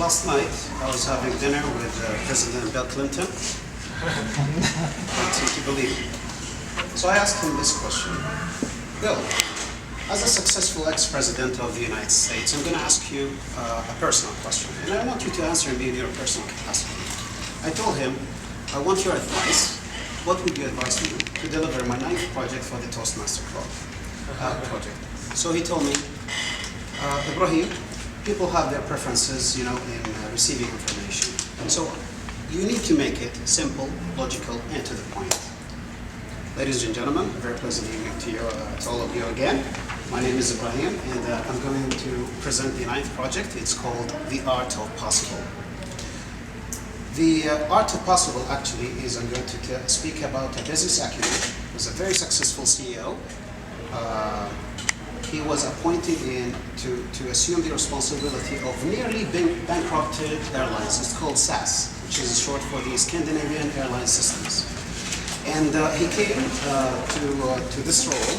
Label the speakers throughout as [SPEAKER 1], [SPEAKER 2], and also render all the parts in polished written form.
[SPEAKER 1] Last night, I was having dinner with President Bill Clinton. Can't seem to believe it. So I asked him this question. Bill, as a successful ex-president of the United States, I'm going to ask you a personal question. And I want you to answer me in your personal capacity. I told him, I want your advice. What would you advise me to deliver my 9th project for the Toastmaster Club project? So he told me, Ibrahim, people have their preferences, in receiving information. So you need to make it simple, logical, and to the point. Ladies and gentlemen, a very pleasant evening to you, to all of you again. My name is Ibrahim, and I'm going to present the 9th project. It's called The Art of Possible. The Art of Possible actually is, I'm going to speak about a business acumen. He was a very successful CEO. He was appointed to assume the responsibility of nearly bankrupted airlines. It's called SAS, which is short for the Scandinavian Airline Systems. And he came to this role.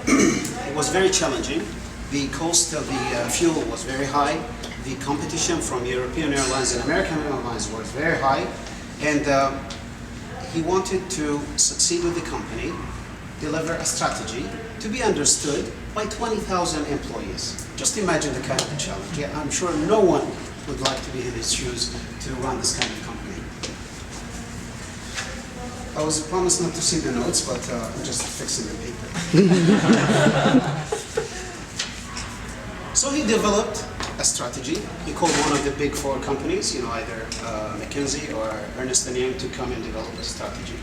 [SPEAKER 1] It was very challenging. The cost of the fuel was very high. The competition from European airlines and American airlines was very high. And he wanted to succeed with the company, deliver a strategy to be understood by 20,000 employees. Just imagine the kind of challenge. Yeah, I'm sure no one would like to be in his shoes to run this kind of company. I was promised not to see the notes, but I'm just fixing the paper. So he developed a strategy. He called one of the big 4 companies, either McKinsey or Ernst & Young, to come and develop a strategy.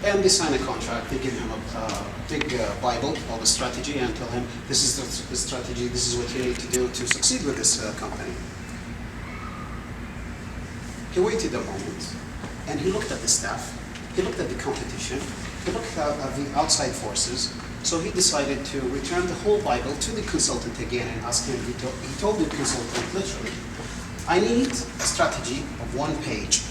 [SPEAKER 1] And they sign a contract. They give him a big Bible, all the strategy, and tell him, this is the strategy, this is what you need to do to succeed with this company. He waited a moment, and he looked at the staff, he looked at the competition, he looked at the outside forces. So he decided to return the whole Bible to the consultant again and ask him, he told the consultant literally, I need a strategy of 1 page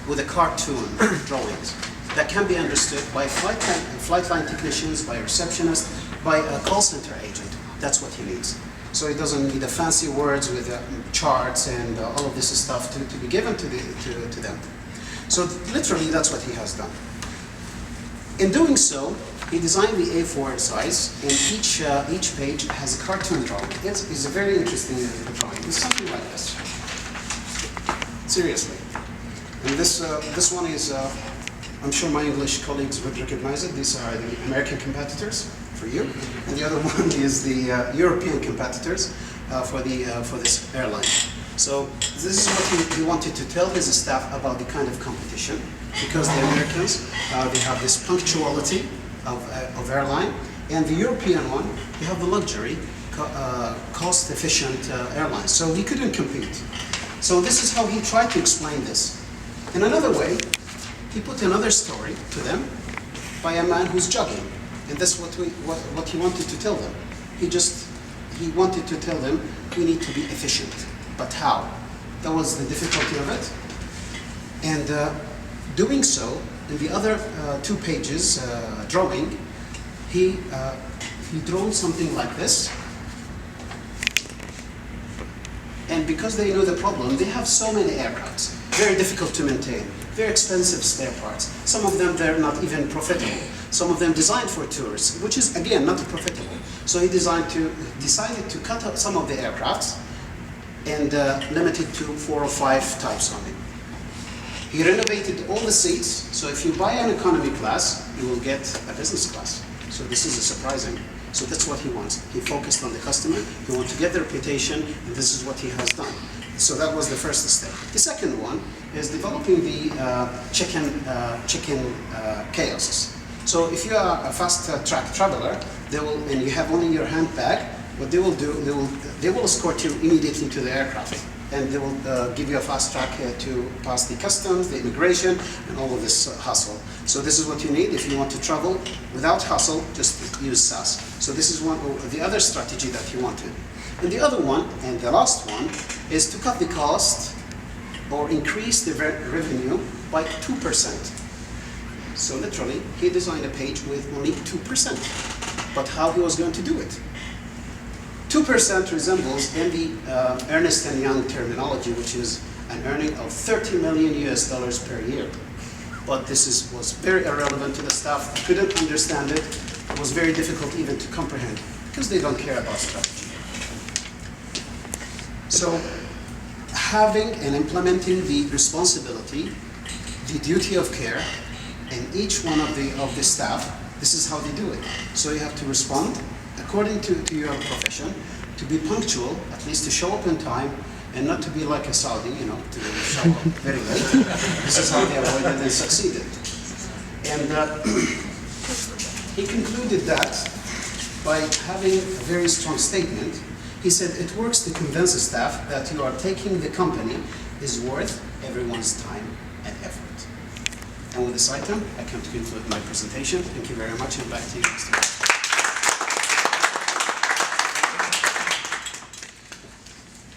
[SPEAKER 1] with a cartoon drawings that can be understood by flight line technicians, by receptionists, by a call center agent. That's what he needs. So he doesn't need the fancy words with charts and all of this stuff to be given to them. So literally that's what he has done. In doing so, he designed the A4 size, and each page has a cartoon drawing. It's a very interesting drawing. It's something like this. Seriously. And this one is, I'm sure my English colleagues would recognize it. These are the American competitors for you, and the other one is the European competitors for this airline. So this is what he wanted to tell his staff about the kind of competition, because the Americans, they have this punctuality of airline, and the European one, they have the luxury, cost-efficient airlines. So he couldn't compete. So this is how he tried to explain this. In another way, he put another story to them by a man who's jogging, and that's what he wanted to tell them. He wanted to tell them we need to be efficient, but how? That was the difficulty of it. And doing so, in the other 2 pages drawing, he drawn something like this. And because they know the problem, they have so many aircrafts, very difficult to maintain, very expensive spare parts. Some of them, they're not even profitable. Some of them designed for tourists, which is, again, not profitable. So he decided to cut out some of the aircrafts and limit it to 4 or 5 types only. He renovated all the seats, so if you buy an economy class, you will get a business class. So this is surprising. So that's what he wants. He focused on the customer, he wants to get the reputation, and this is what he has done. So that was the first step. The second one is developing the check-in kiosks. So if you are a fast-track traveler, and you have only your handbag, what they will do, they will escort you immediately to the aircraft, and they will give you a fast track to pass the customs, the immigration, and all of this hustle. So this is what you need if you want to travel without hustle. Just use SAS. So this is the other strategy that he wanted. And the other one, and the last one, is to cut the cost or increase the revenue by 2%. So literally, he designed a page with only 2%. But how he was going to do it? 2% resembles in the Ernst & Young terminology, which is an earning of 30 million US dollars per year. But this was very irrelevant to the staff. I couldn't understand it. It was very difficult even to comprehend because they don't care about strategy. So having and implementing the responsibility, the duty of care in each one of the staff, this is how they do it. So you have to respond according to your profession, to be punctual, at least to show up in time, and not to be like a Saudi, you know, to show up very late. This is how they avoided and succeeded. And he concluded that by having a very strong statement. He said, it works to convince the staff that you are taking the company is worth everyone's time and effort. And with this item, I come to conclude my presentation. Thank you very much, and back to you, Mr.